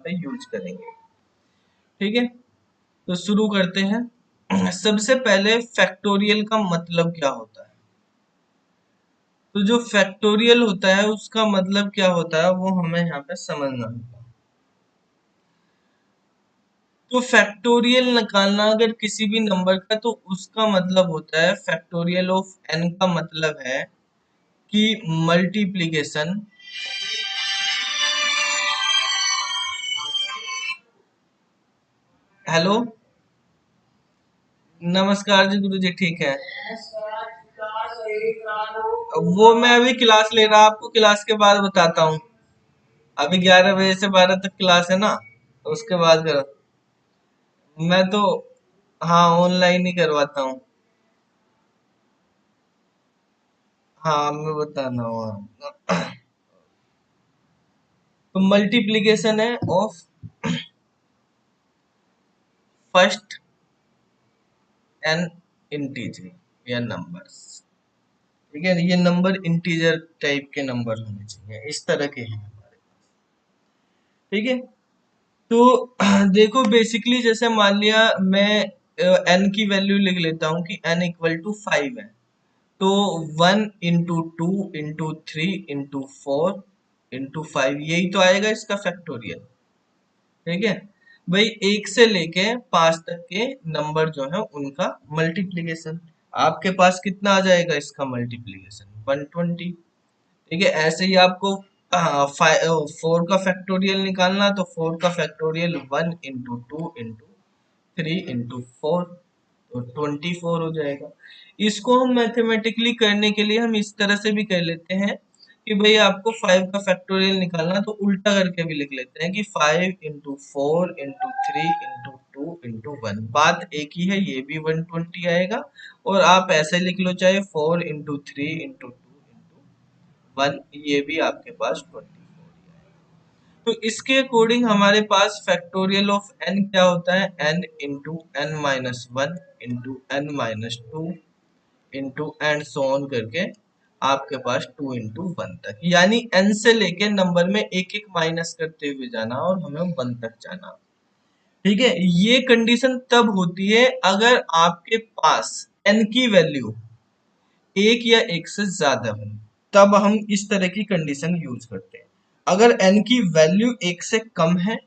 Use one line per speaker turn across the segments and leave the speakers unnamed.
पे यूज करेंगे। ठीक है, तो शुरू करते हैं। सबसे पहले फैक्टोरियल का मतलब क्या होता है? तो जो फैक्टोरियल होता है उसका मतलब क्या होता है वो हमें यहाँ पे समझना होगा। तो फैक्टोरियल निकालना अगर किसी भी नंबर का, तो उसका मतलब होता है फैक्टोरियल ऑफ n का मतलब है कि मल्टीप्लीकेशन हेलो, नमस्कार जी गुरु जी, ठीक है। वो मैं अभी क्लास ले रहा, आपको क्लास के बाद बताता हूँ। अभी 11 बजे से 12 तक क्लास है ना, तो उसके बाद करो। मैं तो हाँ ऑनलाइन ही करवाता हूँ। हाँ मैं बताना हुआ। तो मल्टीप्लीकेशन है ऑफ फर्स्ट एन इंटीजर या नंबर्स। ठीक है, ये नंबर इंटीजर टाइप के नंबर होने चाहिए, इस तरह के हैं हमारे पास। ठीक है, तो देखो बेसिकली जैसे मान लिया मैं n की वैल्यू लिख लेता हूँ कि n इक्वल टू 5 है। तो 1 into 2 into 3 into 4 into 5 यही तो आएगा इसका फैक्टोरियल। ठीक है भाई, 1 से लेके 5 तक के नंबर जो है उनका मल्टीप्लीकेशन। आपके पास कितना आ जाएगा इसका मल्टीप्लीकेशन? 120। ठीक है, ऐसे ही आपको 4 का फैक्टोरियल निकालना, तो 4 का फैक्टोरियल 1 into 2 into 3 into 4, तो 24 हो जाएगा। इसको हम मैथमेटिकली करने के लिए हम इस तरह से भी कर लेते हैं कि भाई आपको 5 का फैक्टोरियल निकालना, तो उल्टा करके भी लिख लेते हैं कि 5 into 4 into 3 into 2 into 1। बात एक ही है, ये भी 120 आएगा। और आप ऐसे लिख लो, चाहे 4 into 3 into 2 into 1, ये भी आपके पास 24। तो इसके अकॉर्डिंग हमारे पास फैक्टोरियल ऑफ n क्या होता है? n into n-1 into n-2 into and so on करके आपके पास 2 into 1 तक, यानी n से लेके नंबर में एक एक माइनस करते हुए जाना और हमें 1 तक जाना। ठीक है, ये कंडीशन तब होती है अगर आपके पास n की वैल्यू एक या एक से ज्यादा हो, तब हम इस तरह की कंडीशन यूज करते हैं। अगर n की वैल्यू एक से कम है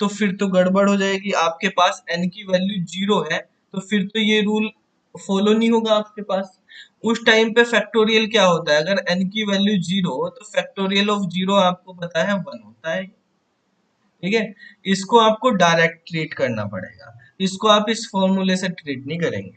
तो फिर तो गड़बड़ हो जाएगी। आपके पास n की वैल्यू 0 है तो फिर तो ये रूल फॉलो नहीं होगा आपके पास। उस टाइम पे फैक्टोरियल क्या होता है? अगर n की वैल्यू 0 हो तो फैक्टोरियल ऑफ 0 आपको पता है 1 होता है। ठीक है, इसको आपको डायरेक्ट ट्रीट करना पड़ेगा, इसको आप इस फॉर्मूले से ट्रीट नहीं करेंगे।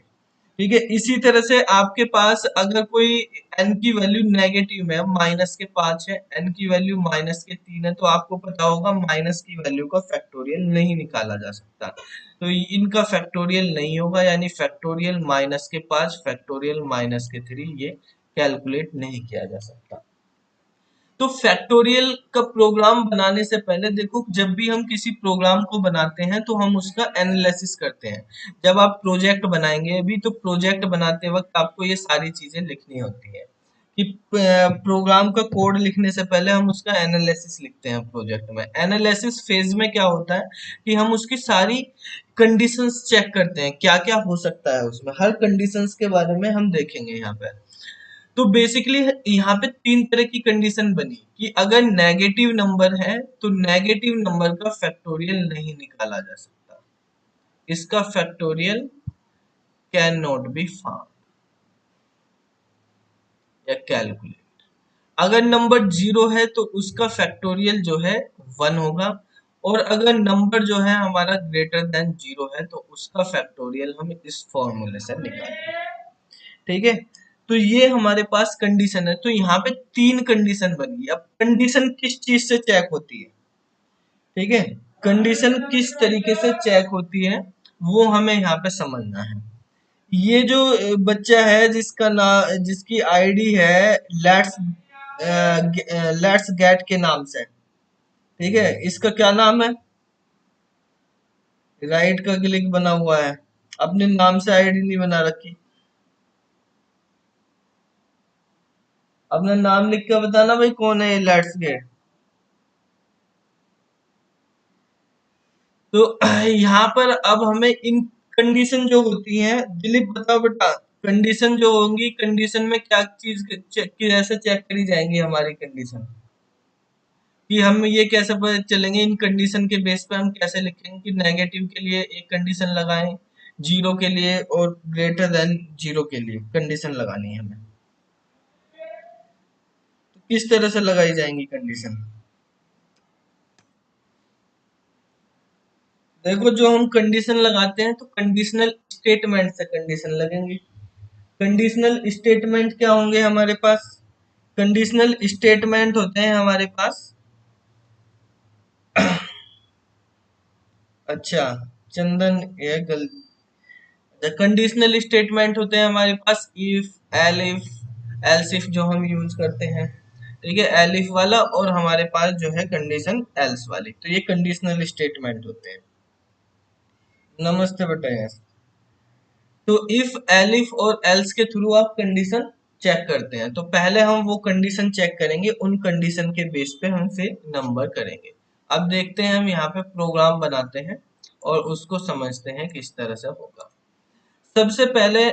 ठीक है, इसी तरह से आपके पास अगर कोई n की वैल्यू नेगेटिव है, -5 है, n की वैल्यू -3 है, तो आपको पता होगा माइनस की वैल्यू का फैक्टोरियल नहीं निकाला जा सकता, तो इनका फैक्टोरियल नहीं होगा, यानी फैक्टोरियल -5 फैक्टोरियल -3 ये कैलकुलेट नहीं किया जा सकता। तो फैक्टोरियल का प्रोग्राम बनाने से पहले देखो, जब भी हम किसी प्रोग्राम को बनाते हैं तो हम उसका एनालिसिस करते हैं। जब आप प्रोजेक्ट बनाएंगे, अभी तो प्रोजेक्ट बनाते वक्त आपको ये सारी चीजें लिखनी होती है कि प्रोग्राम का कोड लिखने से पहले हम उसका एनालिसिस लिखते हैं। प्रोजेक्ट में एनालिसिस फेज में क्या होता है कि हम उसकी सारी कंडीशंस चेक करते हैं, क्या क्या हो सकता है उसमें, हर कंडीशंस के बारे में हम देखेंगे यहाँ पे। तो बेसिकली यहाँ पे 3 तरह की कंडीशन बनी कि अगर नेगेटिव नंबर है तो नेगेटिव नंबर का फैक्टोरियल नहीं निकाला जा सकता, इसका factorial can not be found या कैलकुलेट। अगर नंबर 0 है तो उसका फैक्टोरियल जो है 1 होगा, और अगर नंबर जो है हमारा ग्रेटर देन 0 है तो उसका फैक्टोरियल हम इस फॉर्मूले से निकालेंगे। ठीक है, तो ये हमारे पास कंडीशन है। तो यहाँ पे 3 कंडीशन बन गई। अब कंडीशन किस चीज से चेक होती है? ठीक है, कंडीशन किस तरीके से चेक होती है वो हमें यहाँ पे समझना है। ये जो बच्चा है जिसका नाम, जिसकी आईडी है लेट्स लेट्स गेट के नाम से, ठीक है, इसका क्या नाम है? राइट का क्लिक बना हुआ है, अपने नाम से आईडी नहीं बना रखी। अपना नाम लिख के बताना भाई कौन है ये लेट्स गेट। तो यहाँ पर अब हमें इन कंडीशन जो होती है, दिलीप बताओ बेटा, कंडीशन जो होंगी, कंडीशन में क्या चीज कैसे चेक करी जाएंगी हमारी कंडीशन, कि हम ये कैसे पता चलेंगे, इन कंडीशन के बेस पे हम कैसे लिखेंगे कि नेगेटिव के लिए एक कंडीशन लगाएं, जीरो के लिए और ग्रेटर देन जीरो के लिए कंडीशन लगानी है हमें, तो किस तरह से लगाई जाएंगी कंडीशन। देखो जो हम कंडीशन लगाते हैं तो कंडीशनल स्टेटमेंट से कंडीशन लगेंगे। कंडीशनल स्टेटमेंट क्या होंगे हमारे पास, कंडीशनल स्टेटमेंट होते हैं हमारे पास, अच्छा चंदन ये गलती, कंडीशनल स्टेटमेंट होते हैं हमारे पास इफ, एल्स इफ जो हम यूज करते हैं, ठीक है, एलिफ वाला, और हमारे पास जो है कंडीशन एल्स वाली, तो ये कंडीशनल स्टेटमेंट होते हैं। नमस्ते बेटा। यस, तो इफ, एलिफ और एल्स के थ्रू आप कंडीशन चेक करते हैं, तो पहले हम वो कंडीशन चेक करेंगे, उन कंडीशन के बेस पे हम फिर नंबर करेंगे। अब देखते हैं, हम यहाँ पे प्रोग्राम बनाते हैं और उसको समझते हैं किस तरह से होगा। सबसे पहले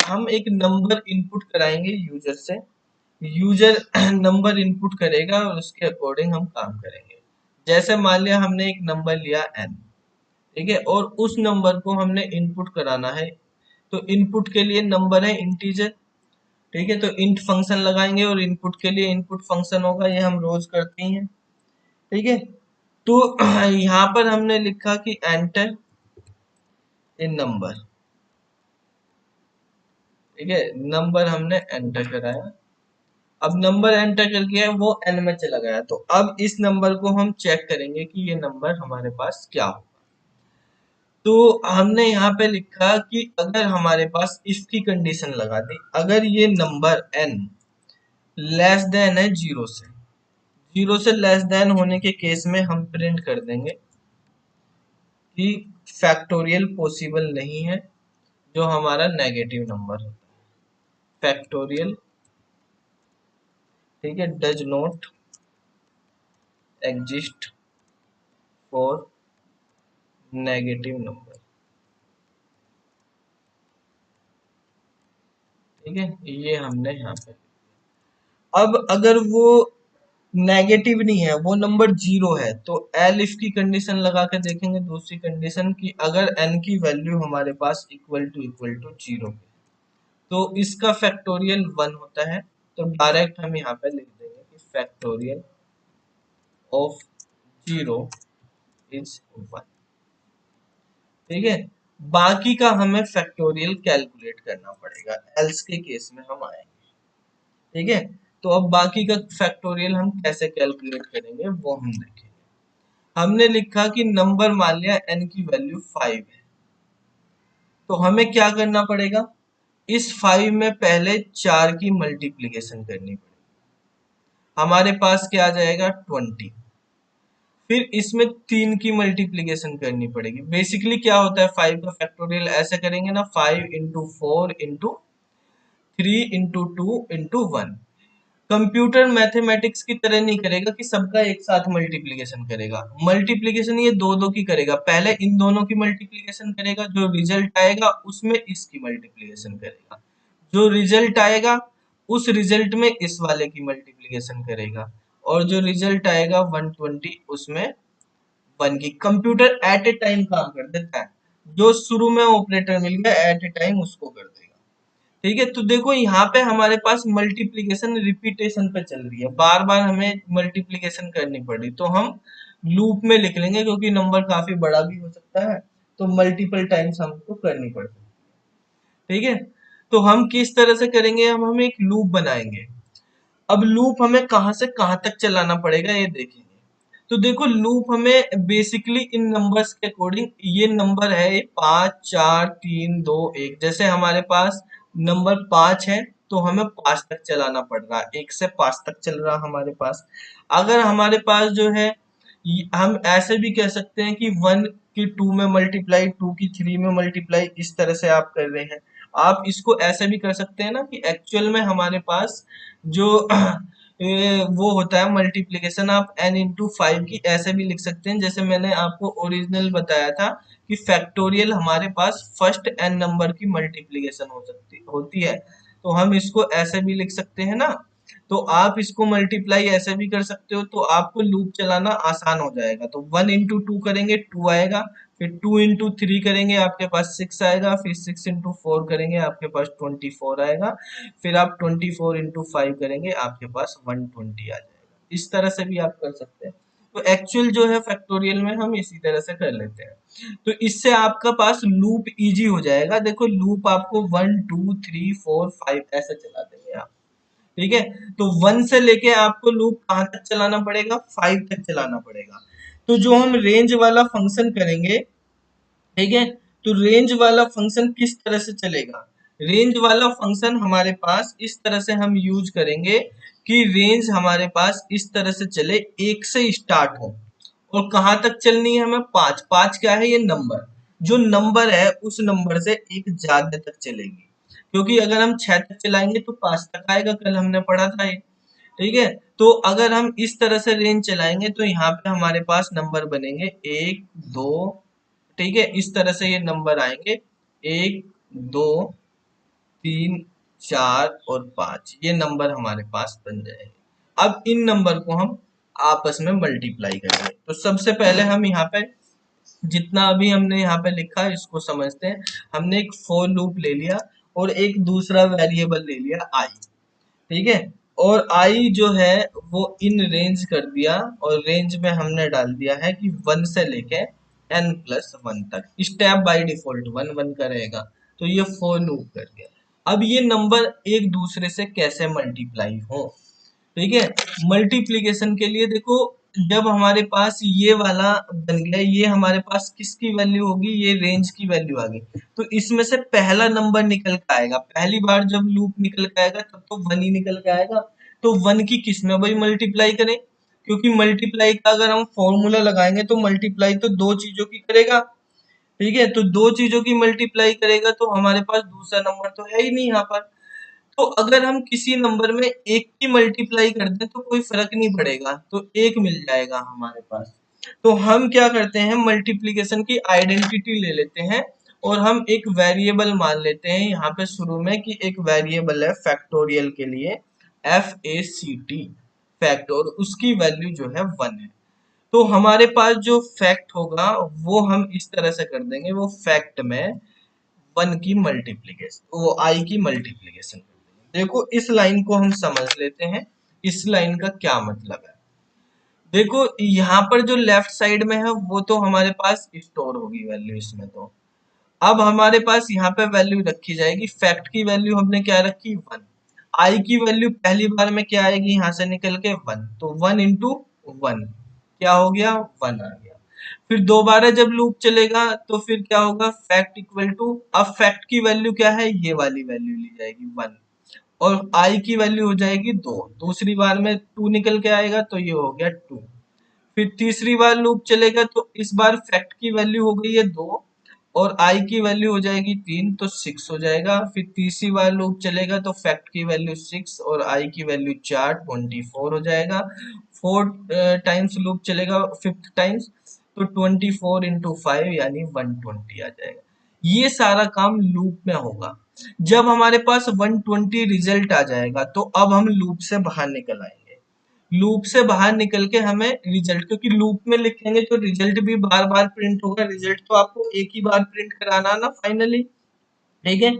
हम एक नंबर इनपुट कराएंगे यूजर से, यूजर नंबर इनपुट करेगा और उसके अकॉर्डिंग हम काम करेंगे। जैसे मान लिया हमने एक नंबर लिया n, ठीक है, और उस नंबर को हमने इनपुट कराना है, तो इनपुट के लिए नंबर है इंटीजर, ठीक है, तो इंट फंक्शन लगाएंगे और इनपुट के लिए इनपुट फंक्शन होगा, ये हम रोज करते ही हैं, ठीक है। तो यहाँ पर हमने लिखा कि एंटर इन नंबर, ठीक है, नंबर हमने एंटर कराया। अब नंबर एंटर कर गया, वो एन में चला गया, तो अब इस नंबर को हम चेक करेंगे कि ये नंबर हमारे पास क्या हो। तो हमने यहाँ पे लिखा कि अगर हमारे पास इफ की कंडीशन लगा दी, अगर ये नंबर n लेस देन है जीरो से, जीरो से लेस देन होने के केस में हम प्रिंट कर देंगे कि फैक्टोरियल पॉसिबल नहीं है, जो हमारा नेगेटिव नंबर है, फैक्टोरियल, ठीक है, does not exist for negative number, ठीक है, ये हमने यहाँ पे। अब अगर वो नेगेटिव नहीं है, वो नंबर जीरो है, तो एल इफ की कंडीशन लगा के देखेंगे, दूसरी कंडीशन की अगर एन की वैल्यू हमारे पास इक्वल टू जीरो, तो इसका फैक्टोरियल वन होता है, तो डायरेक्ट हम यहाँ पे लिख देंगे कि factorial of zero is one, ठीक है। बाकी का हमें फैक्टोरियल कैलकुलेट करना पड़ेगा, एल्स के केस में हम आएंगे, ठीक है। तो अब बाकी का फैक्टोरियल हम कैसे कैलकुलेट करेंगे वो हम देखेंगे। हमने लिखा कि नंबर मान लिया n की वैल्यू 5 है, तो हमें क्या करना पड़ेगा, इस 5 में पहले 4 की मल्टीप्लीकेशन करनी पड़ेगी, हमारे पास क्या आ जाएगा 20, फिर इसमें 3 की मल्टीप्लीकेशन करनी पड़ेगी। बेसिकली क्या होता है 5 का फैक्टोरियल, ऐसे करेंगे ना, 5 into 4 into 3 into 2 into 1। Computer mathematics की तरह नहीं करेगा कि सबका एक साथ मल्टीप्लिकेशन करेगा, मल्टीप्लिकेशन ये दो दो की करेगा, पहले इन दोनों की मल्टीप्लिकेशन करेगा, जो रिजल्ट आएगा उसमें इसकी मल्टीप्लिकेशन करेगा, जो रिजल्ट आएगा उस रिजल्ट में इस वाले की मल्टीप्लिकेशन करेगा, और जो रिजल्ट आएगा 120 उसमें वन की। कंप्यूटर एट ए टाइम काम कर देता है, जो शुरू में ऑपरेटर मिल गया एट ए टाइम उसको कर देगा, ठीक है। तो देखो यहाँ पे हमारे पास मल्टीप्लिकेशन रिपीटेशन पे चल रही है, बार बार हमें मल्टीप्लिकेशन करनी पड़ी, तो हम लूप में लिख लेंगे, क्योंकि नंबर काफी बड़ा भी हो सकता है, तो मल्टीपल टाइम्स हमको करनी पड़ सकती है, ठीक है। तो हम किस तरह से करेंगे, हम एक लूप बनाएंगे। अब लूप हमें कहाँ से कहाँ तक चलाना पड़ेगा ये देखेंगे। तो देखो लूप हमें बेसिकली इन नंबर्स के अकॉर्डिंग, ये नंबर है 5 4 3 2 1, जैसे हमारे पास नंबर 5 है तो हमें 5 तक चलाना पड़ रहा है, 1 से 5 तक चल रहा हमारे पास। अगर हमारे पास जो है, हम ऐसे भी कह सकते हैं कि 1 की 2 में मल्टीप्लाई, 2 की 3 में मल्टीप्लाई, इस तरह से आप कर रहे हैं। आप इसको ऐसे भी कर सकते हैं ना कि एक्चुअल में हमारे पास जो वो होता है मल्टीप्लीकेशन। आप n इंटू फाइव की ऐसे भी लिख सकते हैं, जैसे मैंने आपको ओरिजिनल बताया था कि फैक्टोरियल हमारे पास फर्स्ट n नंबर की मल्टीप्लीकेशन होती है, तो हम इसको ऐसे भी लिख सकते हैं ना। तो आप इसको मल्टीप्लाई ऐसे भी कर सकते हो, तो आपको लूप चलाना आसान हो जाएगा। तो वन इंटू टू करेंगे 2 आएगा, फिर 2 इंटू 3 करेंगे आपके पास 6 आएगा, फिर 6 इंटू 4 करेंगे आपके पास 24 आएगा, फिर आप 24 इंटू 5 करेंगे आपके पास 120 आ जाएगा। इस तरह से भी आप कर सकते हैं। तो एक्चुअल जो है फैक्टोरियल में हम इसी तरह से कर लेते हैं। तो इससे आपका पास लूप इजी हो जाएगा। देखो लूप आपको 1 2 3 4 5 ऐसे चला देंगे आप, ठीक है। तो 1 से लेके आपको लूप कहाँ तक चलाना पड़ेगा, 5 तक चलाना पड़ेगा। तो जो हम रेंज वाला फंक्शन करेंगे, ठीक है, तो रेंज वाला फंक्शन किस तरह से चलेगा। रेंज वाला फंक्शन हमारे पास इस तरह से हम यूज करेंगे कि रेंज हमारे पास इस तरह से चले, एक से स्टार्ट हो और कहाँ तक चलनी है हमें, 5। 5 क्या है, ये नंबर, जो नंबर है उस नंबर से एक ज्यादा तक चलेगी, क्योंकि अगर हम 6 तक चलाएंगे तो 5 तक आएगा, कल हमने पढ़ा था ये, ठीक है। तो अगर हम इस तरह से रेंज चलाएंगे तो यहाँ पे हमारे पास नंबर बनेंगे 1 2, ठीक है, इस तरह से ये नंबर आएंगे 1 2 3 4 और 5, ये नंबर हमारे पास बन जाएंगे। अब इन नंबर को हम आपस में मल्टीप्लाई करेंगे। तो सबसे पहले हम यहाँ पे जितना अभी हमने यहाँ पे लिखा है इसको समझते हैं। हमने एक फॉर लूप ले लिया और एक दूसरा वेरिएबल ले लिया आई, ठीक है, और आई जो है वो इन रेंज कर दिया, और रेंज में हमने डाल दिया है कि 1 से लेके n+1 तक, स्टेप बाय डिफॉल्ट 1 1 का रहेगा। तो ये फॉर लूप कर गया। अब ये नंबर एक दूसरे से कैसे मल्टीप्लाई हो, ठीक है। मल्टीप्लीकेशन के लिए देखो, जब हमारे पास ये वाला बन गया, ये हमारे पास किसकी वैल्यू होगी, ये रेंज की वैल्यू आ गई, तो इसमें से पहला नंबर निकल के आएगा। पहली बार जब लूप निकल के आएगा तब तो 1 ही निकल के आएगा। तो 1 की किस में भाई मल्टीप्लाई करें, क्योंकि मल्टीप्लाई का अगर हम फॉर्मूला लगाएंगे तो मल्टीप्लाई तो दो चीजों की करेगा, ठीक है। तो दो चीजों की मल्टीप्लाई करेगा तो हमारे पास दूसरा नंबर तो है ही नहीं यहाँ पर। तो अगर हम किसी नंबर में एक की मल्टीप्लाई कर दें तो कोई फर्क नहीं पड़ेगा, तो एक मिल जाएगा हमारे पास। तो हम क्या करते हैं, मल्टीप्लिकेशन की आइडेंटिटी ले लेते हैं और हम एक वेरिएबल मान लेते हैं यहाँ पे शुरू में, कि एक वेरिएबल है फैक्टोरियल के लिए FACT, फैक्ट, और उसकी वैल्यू जो है 1 है। तो हमारे पास जो फैक्ट होगा वो हम इस तरह से कर देंगे, वो फैक्ट में 1 की मल्टीप्लीकेशन, वो आई की मल्टीप्लीकेशन कर देंगे। देखो इस लाइन को हम समझ लेते हैं, इस लाइन का क्या मतलब है। देखो यहाँ पर जो लेफ्ट साइड में है वो तो हमारे पास स्टोर होगी वैल्यू इसमें। तो अब हमारे पास यहाँ पे वैल्यू रखी जाएगी, फैक्ट की वैल्यू हमने क्या रखी, 1। आई की वैल्यू पहली बार में क्या आएगी, यहाँ से निकल के 1, तो 1 इंटू 1 क्या हो गया, 1 आ गया। फिर दोबारा जब लूप चलेगा तो फिर क्या होगा, फैक्ट इक्वल टू, अब फैक्ट की वैल्यू क्या है, ये वाली वैल्यू ली जाएगी 1, और आई की वैल्यू हो जाएगी 2। दूसरी बार में 2 निकल के आएगा तो ये हो गया 2। फिर तीसरी बार लूप चलेगा तो इस बार फैक्ट की वैल्यू हो गई है 2 और आई की वैल्यू हो जाएगी 3, तो 6 हो जाएगा। फिर तीसरी बार लूप चलेगा तो फैक्ट की वैल्यू 6 और आई की वैल्यू 4, 24 हो जाएगा। 4 टाइम्स लूप चलेगा, फिफ्थ टाइम्स, तो 24 इंटू 5 यानी 120 आ जाएगा। ये सारा काम लूप में होगा। जब हमारे पास 120 रिजल्ट आ जाएगा तो अब हम लूप से बाहर निकल आएंगे। लूप से बाहर निकल के हमें रिजल्ट, क्योंकि लूप में लिखेंगे तो रिजल्ट भी बार बार प्रिंट होगा, रिजल्ट तो आपको एक ही बार प्रिंट कराना ना फाइनली, ठीक है।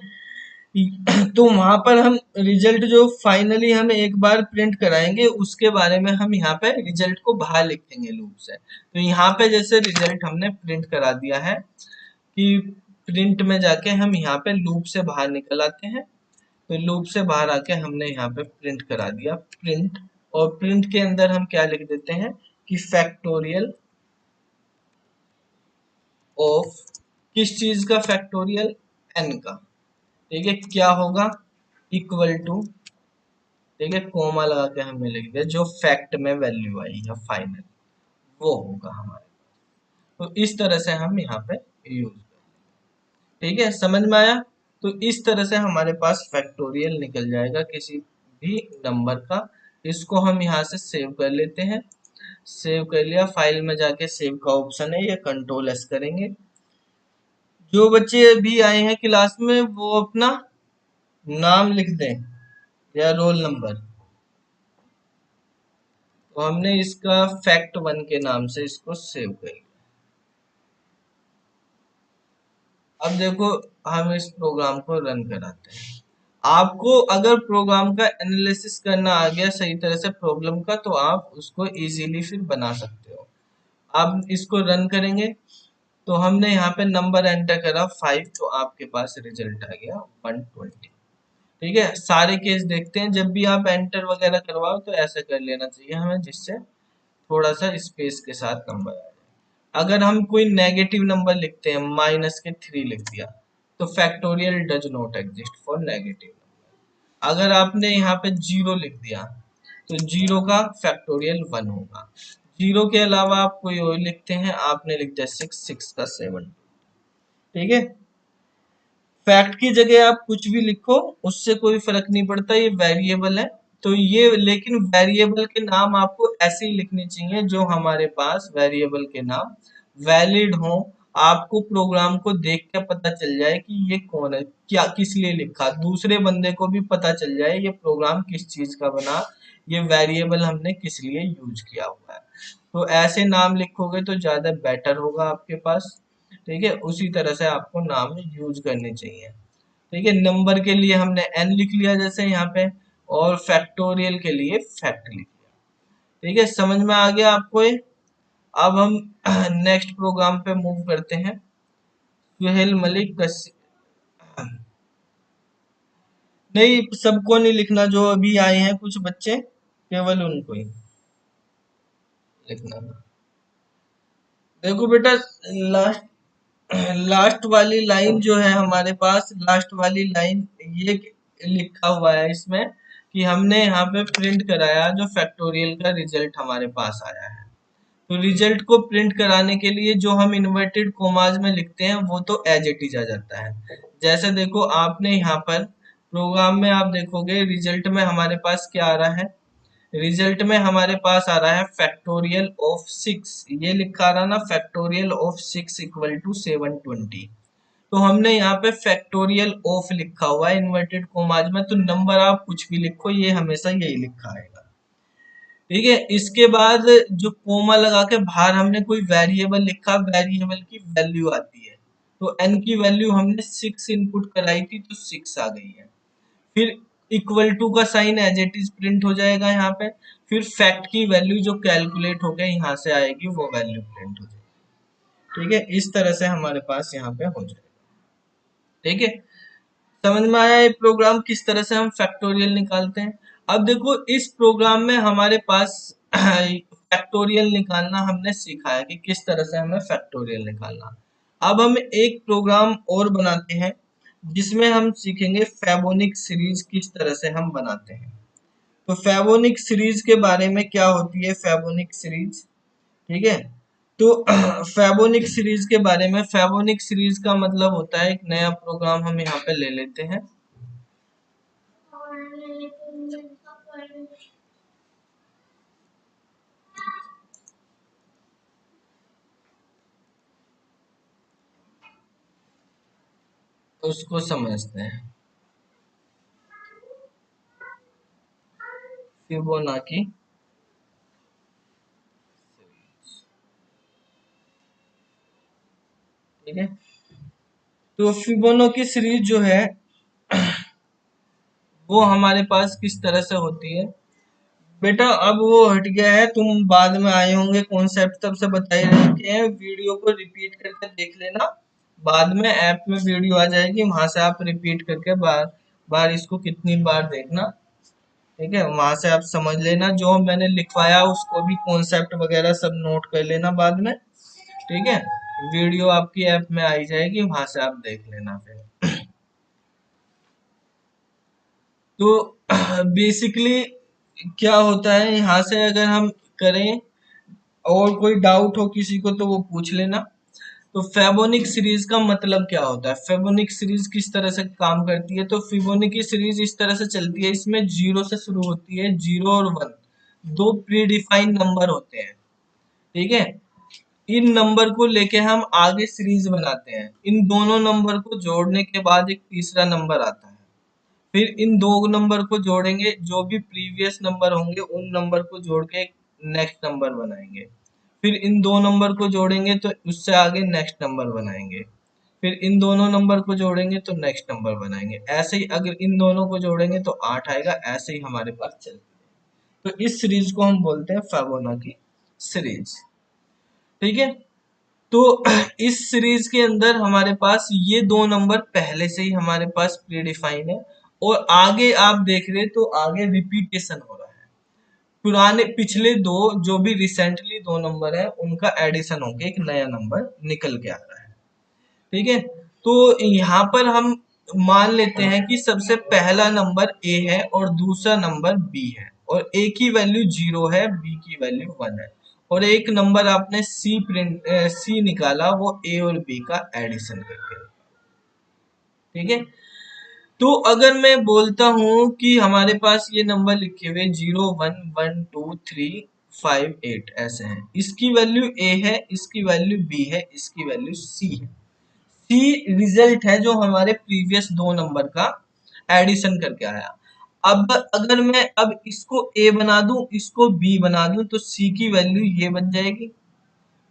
तो वहां पर हम रिजल्ट जो फाइनली हम एक बार प्रिंट कराएंगे उसके बारे में हम यहाँ पे रिजल्ट को बाहर लिखेंगे लूप से। तो यहाँ पे जैसे रिजल्ट हमने प्रिंट करा दिया है, कि प्रिंट में जाके हम यहाँ पे लूप से बाहर निकल आते हैं। तो लूप से बाहर आके हमने यहाँ पे प्रिंट करा दिया प्रिंट, और प्रिंट के अंदर हम क्या लिख देते हैं कि फैक्टोरियल ऑफ, किस चीज का फैक्टोरियल, n का, ठीक है, क्या होगा, इक्वल टू, ठीक है, कोमा लगा के हमने लिख दिया, जो फैक्ट में वैल्यू आई है फाइनल वो होगा हमारे। तो इस तरह से हम यहाँ पे यूज, ठीक है, समझ में आया। तो इस तरह से हमारे पास फैक्टोरियल निकल जाएगा किसी भी नंबर का, इसको हम यहाँ से सेव कर लेते हैं। सेव कर लिया, फाइल में जाके सेव का ऑप्शन है, ये कंट्रोल एस करेंगे। जो बच्चे अभी आए हैं क्लास में वो अपना नाम लिख दें या रोल नंबर। तो हमने इसका फैक्ट 1 के नाम से इसको सेव कर लिया। अब देखो हम इस प्रोग्राम को रन कराते हैं। आपको अगर प्रोग्राम का एनालिसिस करना आ गया सही तरह से प्रॉब्लम का, तो आप उसको इजीली फिर बना सकते हो। आप इसको रन करेंगे तो हमने यहाँ पे नंबर एंटर करा 5, तो आपके पास रिजल्ट आ गया 120। ठीक है, सारे केस देखते हैं। जब भी आप एंटर वगैरह करवाओ तो ऐसा कर लेना चाहिए हमें, जिससे थोड़ा सा स्पेस के साथ नंबर आ जाए। अगर हम कोई नेगेटिव नंबर लिखते हैं, -3 लिख दिया, तो factorial does not exist for negative. अगर आपने यहाँ पे 0 लिख दिया तो 0 का फैक्टोरियल 1 होगा। 0 के अलावा आप कोई और लिखते हैं, आपने लिख दिया 6, 6 का 7। ठीक है, फैक्ट की जगह आप कुछ भी लिखो, उससे कोई फर्क नहीं पड़ता, ये वेरिएबल है। तो ये, लेकिन वेरिएबल के नाम आपको ऐसे ही लिखने चाहिए जो हमारे पास वेरिएबल के नाम वैलिड हो। आपको प्रोग्राम को देख के पता चल जाए कि ये कौन है, क्या किस लिए लिखा, दूसरे बंदे को भी पता चल जाए ये प्रोग्राम किस चीज का बना, ये वेरिएबल हमने किस लिए यूज किया हुआ है। तो ऐसे नाम लिखोगे तो ज्यादा बेटर होगा आपके पास। ठीक है, उसी तरह से आपको नाम यूज करने चाहिए। ठीक है, नंबर के लिए हमने n लिख लिया जैसे यहाँ पे, और फैक्टोरियल के लिए फैक्ट लिख लिया। ठीक है, समझ में आ गया आपको ये। अब हम नेक्स्ट प्रोग्राम पे मूव करते हैं। सुहेल मलिक नहीं, सबको नहीं लिखना, जो अभी आए हैं कुछ बच्चे, केवल उनको ही लिखना। देखो बेटा, लास्ट लास्ट वाली लाइन जो है हमारे पास, लास्ट वाली लाइन ये लिखा हुआ है इसमें कि हमने यहाँ पे प्रिंट कराया जो फैक्टोरियल का रिजल्ट हमारे पास आया है। तो रिजल्ट को प्रिंट कराने के लिए जो हम इन्वर्टेड कोमाज में लिखते हैं वो तो एज इट इज आ जाता है। जैसे देखो आपने यहाँ पर प्रोग्राम में आप देखोगे रिजल्ट में हमारे पास क्या आ रहा है। रिजल्ट में हमारे पास आ रहा है फैक्टोरियल ऑफ 6, ये लिखा रहा ना, फैक्टोरियल ऑफ 6 इक्वल टू 720। तो हमने यहाँ पे फैक्टोरियल ऑफ लिखा हुआ है इन्वर्टेड कोमाज में, तो नंबर आप कुछ भी लिखो ये हमेशा यही लिखा आएगा। ठीक है, इसके बाद जो कोमा लगा के बाहर हमने कोई वेरिएबल लिखा, वेरिएबल की वैल्यू आती है। तो n की वैल्यू हमने 6 इनपुट कराई थी तो 6 आ गई है। फिर इक्वल टू का sign as it is print हो जाएगा यहाँ पे। फिर फैक्ट की वैल्यू जो कैलकुलेट हो गया यहाँ से आएगी, वो वैल्यू प्रिंट हो जाएगी। ठीक है, इस तरह से हमारे पास यहाँ पे हो जाएगा। ठीक है, समझ में आया ये प्रोग्राम किस तरह से हम फैक्टोरियल निकालते हैं। अब देखो इस प्रोग्राम में हमारे पास फैक्टोरियल निकालना हमने सीखा है कि किस तरह से हमें फैक्टोरियल निकालना। अब हम एक प्रोग्राम और बनाते हैं जिसमें हम सीखेंगे फैबोनिक सीरीज किस तरह से हम बनाते हैं। तो फैबोनिक सीरीज के बारे में क्या होती है फैबोनिक सीरीज। ठीक है, तो फैबोनिक सीरीज के बारे में, फैबोनिक सीरीज का मतलब होता है एक नया प्रोग्राम हम यहाँ पे ले लेते हैं। उसको समझते हैं, फिबोनाची। ठीक है, तो फिबोनाची सीरीज जो है वो हमारे पास किस तरह से होती है। बेटा अब वो हट गया है, तुम बाद में आए होंगे, कॉन्सेप्ट तब से बताए रखे हैं, वीडियो को रिपीट करके देख लेना। बाद में ऐप में वीडियो आ जाएगी, वहां से आप रिपीट करके बार बार इसको कितनी बार देखना। ठीक है, वहां से आप समझ लेना, जो मैंने लिखवाया उसको भी कॉन्सेप्ट वगैरह सब नोट कर लेना बाद में। ठीक है, वीडियो आपकी ऐप में आई जाएगी, वहां से आप देख लेना फिर। तो बेसिकली क्या होता है यहाँ से, अगर हम करें और कोई डाउट हो किसी को तो वो पूछ लेना। तो फैबोनिक सीरीज का मतलब क्या होता है, फैबोनिक सीरीज किस तरह से काम करती है। तो फिबोनाची सीरीज इस तरह से चलती है, इसमें 0 से शुरू होती है, 0 और 1। दो प्री डिफाइंड नंबर होते हैं, ठीक है। इन नंबर को लेके हम आगे सीरीज बनाते हैं, इन दोनों नंबर को जोड़ने के बाद एक तीसरा नंबर आता है, फिर इन दो नंबर को जोड़ेंगे, जो भी प्रीवियस नंबर होंगे उन नंबर को जोड़ के एक नेक्स्ट नंबर बनाएंगे, फिर इन दो नंबर को जोड़ेंगे तो उससे आगे नेक्स्ट नंबर बनाएंगे, फिर इन दोनों नंबर को जोड़ेंगे तो नेक्स्ट नंबर बनाएंगे। ऐसे ही अगर इन दोनों को जोड़ेंगे तो 8 आएगा, ऐसे ही हमारे पास चलती है। तो इस सीरीज को हम बोलते हैं फिबोनाची सीरीज, ठीक है। तो इस सीरीज के अंदर हमारे पास ये दो नंबर पहले से ही हमारे पास प्री डिफाइन है, और आगे आप देख रहे तो आगे रिपीटेशन हो रहा है, पुराने पिछले दो जो भी रिसेंटली दो नंबर है उनका एडिशन होके एक नया नंबर निकल के आ रहा है, ठीक है। तो यहाँ पर हम मान लेते हैं कि सबसे पहला नंबर ए है और दूसरा नंबर बी है, और ए की वैल्यू 0 है, बी की वैल्यू 1 है, और एक नंबर आपने सी निकाला वो ए और बी का एडिशन करके, ठीक है। तो अगर मैं बोलता हूँ कि हमारे पास ये नंबर लिखे हुए 0 1 1 2 3 5 8 ऐसे हैं, इसकी वैल्यू ए है, इसकी वैल्यू बी है, इसकी वैल्यू सी है। सी रिजल्ट है जो हमारे प्रीवियस दो नंबर का एडिशन करके आया। अब अगर मैं अब इसको ए बना दूं, इसको बी बना दूं, तो सी की वैल्यू ये बन जाएगी,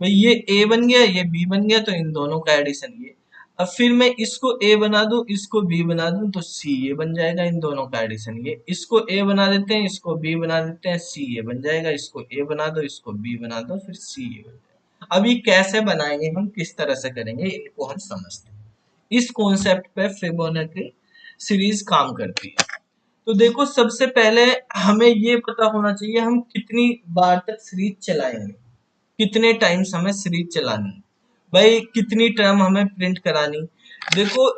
भाई ये ए बन गया, ये बी बन गया, तो इन दोनों का एडिशन ये। अब फिर मैं इसको ए बना दूं, इसको बी बना दूं, तो सी ये बन जाएगा, इन दोनों का एडिशन ये। इसको ए बना देते हैं, इसको बी बना देते हैं, सी ये बन जाएगा, इसको ए बना दो, इसको बी बना दो, फिर सी ये बन जाएगा। अब ये कैसे बनाएंगे, हम किस तरह से करेंगे, इनको हम समझते हैं। इस कॉन्सेप्ट पे फिबोनाची सीरीज काम करती है। तो देखो सबसे पहले हमें ये पता होना चाहिए हम कितनी बार तक सीरीज चलाएंगे, कितने टाइम्स हमें सीरीज चलानी है, भाई कितनी टर्म हमें प्रिंट करानी। देखो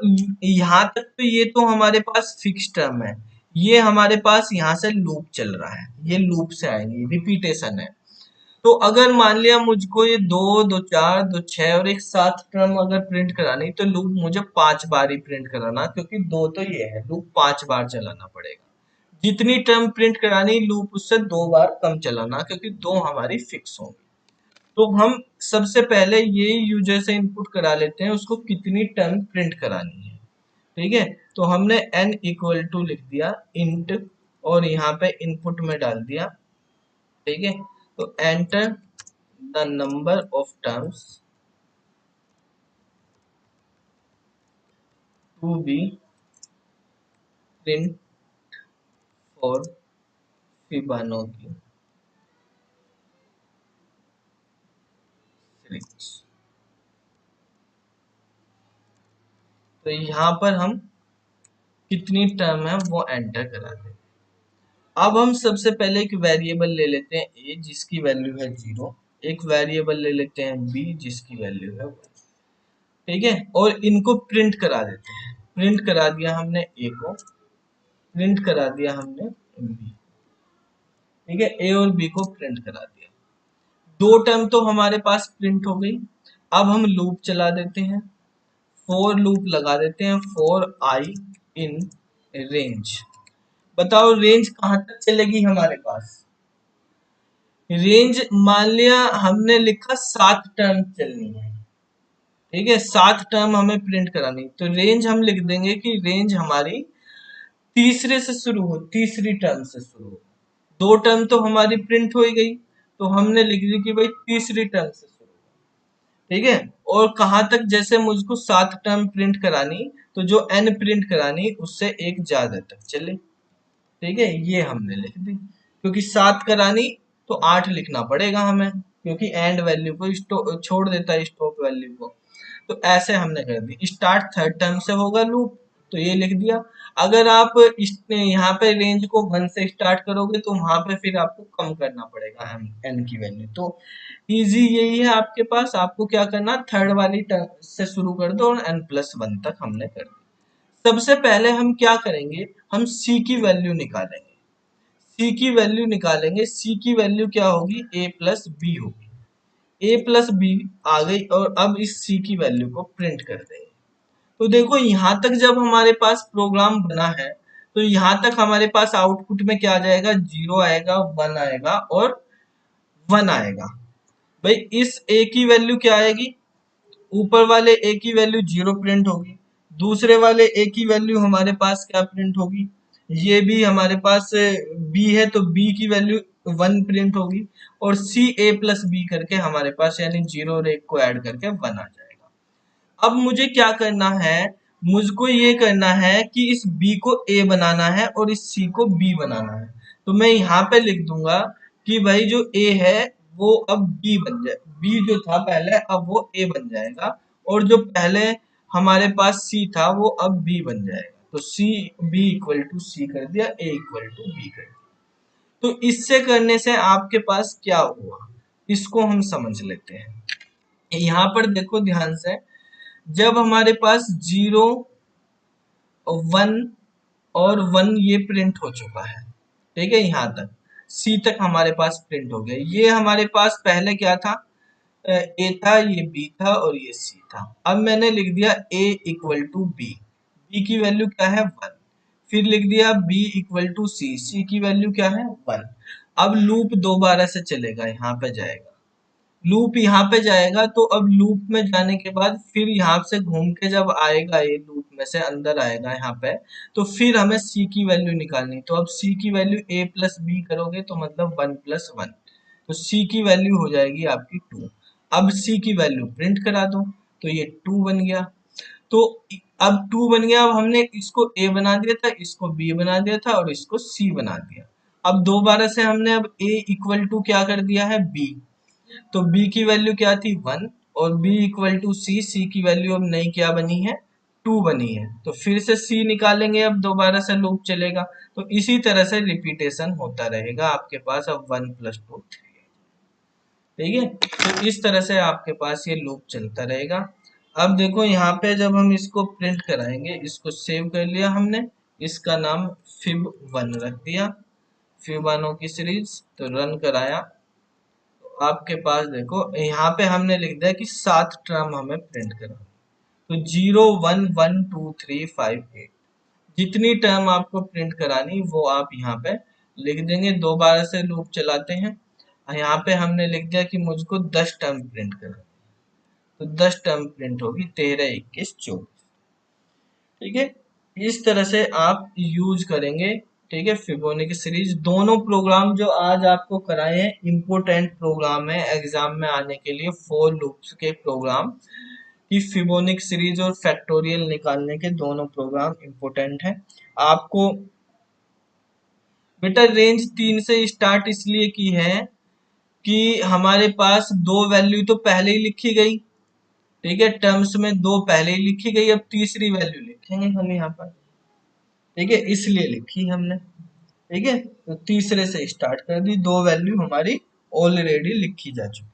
यहाँ तक तो ये तो हमारे पास फिक्स टर्म है, ये हमारे पास यहाँ से लूप चल रहा है, ये लूप से आएंगे, रिपीटेशन है। तो अगर मान लिया मुझको ये दो दो चार दो छह और एक सात टर्म अगर प्रिंट करानी, तो लूप मुझे 5 बार ही प्रिंट कराना, क्योंकि दो तो ये है, लूप 5 बार चलाना पड़ेगा। जितनी टर्म प्रिंट करानी लूप उससे 2 बार कम चलाना, क्योंकि दो हमारी फिक्स होंगी। तो हम सबसे पहले ये यूजर से इनपुट करा लेते हैं उसको कितनी टर्म प्रिंट करानी है, ठीक है। तो हमने n इक्वल टू लिख दिया इंट, और यहाँ पे इनपुट में डाल दिया, ठीक है। तो enter the number of terms to be print for Fibonacci series. तो यहाँ पर हम कितनी टर्म है वो एंटर करा दें। अब हम सबसे पहले एक वेरिएबल ले लेते हैं ए जिसकी वैल्यू है 0, एक वेरिएबल ले लेते हैं बी जिसकी वैल्यू है 1, ठीक है। और इनको प्रिंट करा देते हैं, प्रिंट करा दिया हमने ए को, प्रिंट करा दिया हमने बी, ठीक है। ए और बी को प्रिंट करा दिया, दो टर्म तो हमारे पास प्रिंट हो गई। अब हम लूप चला देते हैं, फॉर लूप लगा देते हैं, फॉर आई इन रेंज। बताओ रेंज कहाँ तक चलेगी हमारे पास, रेंज मान लिया हमने लिखा 7 टर्म चलनी है, ठीक है, 7 टर्म हमें प्रिंट करानी, तो रेंज हम लिख देंगे कि रेंज हमारी तीसरे से शुरू हो, तीसरी टर्म से शुरू हो। दो टर्म तो हमारी प्रिंट हो ही गई, तो हमने लिख दी कि भाई तीसरी टर्म से शुरू हो, ठीक है। और कहाँ तक, जैसे मुझको 7 टर्म प्रिंट करानी, तो जो n प्रिंट करानी उससे एक ज्यादा तक चले, ठीक है, ये हमने लिख दी। क्योंकि 7 करानी तो 8 लिखना पड़ेगा हमें, क्योंकि एंड वैल्यू को छोड़ देता है स्टॉप वैल्यू को। तो ऐसे हमने कर दी, स्टार्ट थर्ड टर्म से होगा लूप, तो ये लिख दिया। अगर आप यहाँ पे रेंज को 1 से स्टार्ट करोगे तो वहां पे फिर आपको कम करना पड़ेगा एन की वैल्यू। तो इजी यही है आपके पास, आपको क्या करना, थर्ड वाली टर्म से शुरू कर दो और n+1 तक हमने कर दी। सबसे पहले हम क्या करेंगे, हम c की वैल्यू निकालेंगे, c की वैल्यू निकालेंगे, c की वैल्यू क्या होगी, a प्लस बी होगी, a प्लस बी आ गई, और अब इस c की वैल्यू को प्रिंट कर देंगे। तो देखो यहाँ तक जब हमारे पास प्रोग्राम बना है, तो यहाँ तक हमारे पास आउटपुट में क्या आ जाएगा, 0 आएगा, 1 आएगा और 1 आएगा। भाई इस a की वैल्यू क्या आएगी, ऊपर वाले a की वैल्यू 0 प्रिंट होगी, दूसरे वाले a की वैल्यू हमारे पास क्या प्रिंट होगी, ये भी हमारे पास b है तो b की वैल्यू 1 प्रिंट होगी, और c a प्लस b करके हमारे पास यानी 0 और 1 को ऐड करके 1 आ जाएगा। अब मुझे क्या करना है, मुझको ये करना है कि इस b को a बनाना है और इस c को b बनाना है। तो मैं यहाँ पे लिख दूंगा कि भाई जो a है वो अब b बन जाए, b जो था पहले अब वो a बन जाएगा, और जो पहले हमारे पास c था वो अब b बन जाएगा। तो c b equal to c कर दिया, a इक्वल टू b कर दिया। तो इससे करने से आपके पास क्या हुआ, इसको हम समझ लेते हैं। यहाँ पर देखो ध्यान से, जब हमारे पास 0 1 और 1 ये प्रिंट हो चुका है, ठीक है, यहाँ तक C तक हमारे पास प्रिंट हो गया। ये हमारे पास पहले क्या था, A था, ये B था और ये C था। अब मैंने लिख दिया A equal to B, B की वैल्यू क्या है 1, फिर लिख दिया B equal to C, C की वैल्यू क्या है 1। अब लूप दोबारा से चलेगा, यहाँ पे जाएगा, लूप यहाँ पे जाएगा, तो अब लूप में जाने के बाद फिर यहाँ से घूम के जब आएगा, ये लूप में से अंदर आएगा यहाँ पे, तो फिर हमें c की वैल्यू निकालनी। तो अब c की वैल्यू a प्लस बी करोगे तो मतलब 1 प्लस 1, तो c की वैल्यू हो जाएगी आपकी 2। अब c की वैल्यू प्रिंट करा दो तो ये 2 बन गया। तो अब 2 बन गया, अब हमने इसको a बना दिया था, इसको b बना दिया था और इसको c बना दिया। अब दोबारा से हमने अब a इक्वल टू क्या कर दिया है b, तो b की वैल्यू क्या थी 1 और b equal to c, c की वैल्यू अब नई क्या बनी है 2 बनी है, तो फिर से c निकालेंगे, अब दोबारा से लूप चलेगा। तो इसी तरह से रिपीटेशन होता रहेगा आपके पास, अब 1 प्लस 2 3, ठीक है। तो इस तरह से आपके पास ये लूप चलता रहेगा। अब देखो यहाँ पे जब हम इसको प्रिंट कराएंगे, इसको सेव कर लिया हमने, इसका नाम fib1 रख दिया, फिबानो की सीरीज, तो रन कराया, आपके पास देखो यहाँ पे हमने लिख दिया कि 7 टर्म हमें प्रिंट करना, तो 0 1 1 2 3 5 8 जितनी टर्म आपको प्रिंट करानी वो आप यहाँ पे लिख देंगे। दोबारा से लूप चलाते हैं, यहाँ पे हमने लिख दिया कि मुझको 10 टर्म प्रिंट करना, तो 10 टर्म प्रिंट होगी 13 21 24, ठीक है। इस तरह से आप यूज करेंगे, ठीक है, फिबोनाची सीरीज। दोनों प्रोग्राम जो आज आपको कराए हैं इम्पोर्टेंट प्रोग्राम है एग्जाम में आने के लिए, फोर लूप्स के प्रोग्राम की फिबोनाची सीरीज और फैक्टोरियल निकालने के दोनों प्रोग्राम इम्पोर्टेंट है आपको। बेटा रेंज 3 से स्टार्ट इसलिए की है कि हमारे पास दो वैल्यू तो पहले ही लिखी गई, ठीक है, टर्म्स में दो पहले ही लिखी गई, अब तीसरी वैल्यू लिखेंगे हम यहाँ पर, ठीक है, इसलिए लिखी हमने, ठीक है। तो तीसरे से स्टार्ट कर दी, दो वैल्यू हमारी ऑलरेडी लिखी जा चुकी,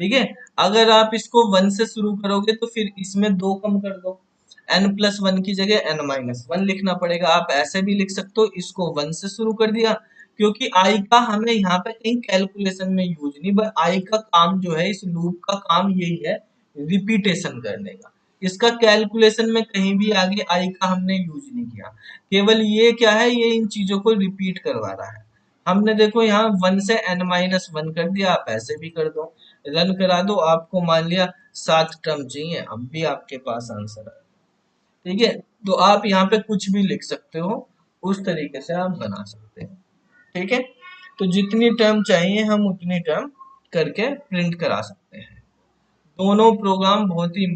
ठीक है। अगर आप इसको 1 से शुरू करोगे तो फिर इसमें 2 कम कर दो, n प्लस 1 की जगह n माइनस 1 लिखना पड़ेगा। आप ऐसे भी लिख सकते हो, इसको 1 से शुरू कर दिया, क्योंकि i का हमें यहाँ पे कहीं कैलकुलेशन में यूज नहीं, बस i का काम जो है, इस लूप का काम यही है रिपीटेशन करने का, इसका कैलकुलेशन में कहीं भी आगे i का हमने यूज नहीं किया, केवल ये क्या है, ये इन चीजों को रिपीट करवा रहा है। हमने देखो यहाँ 1 से n माइनस 1 कर दिया, आप ऐसे भी कर दो, रन करा दो, आपको मान लिया 7 टर्म चाहिए, अब भी आपके पास आंसर है, ठीक है। तो आप यहाँ पे कुछ भी लिख सकते हो, उस तरीके से आप बना सकते हैं, ठीक है। तो जितनी टर्म चाहिए हम उतनी टर्म करके प्रिंट करा सकते हैं। दोनों प्रोग्राम बहुत ही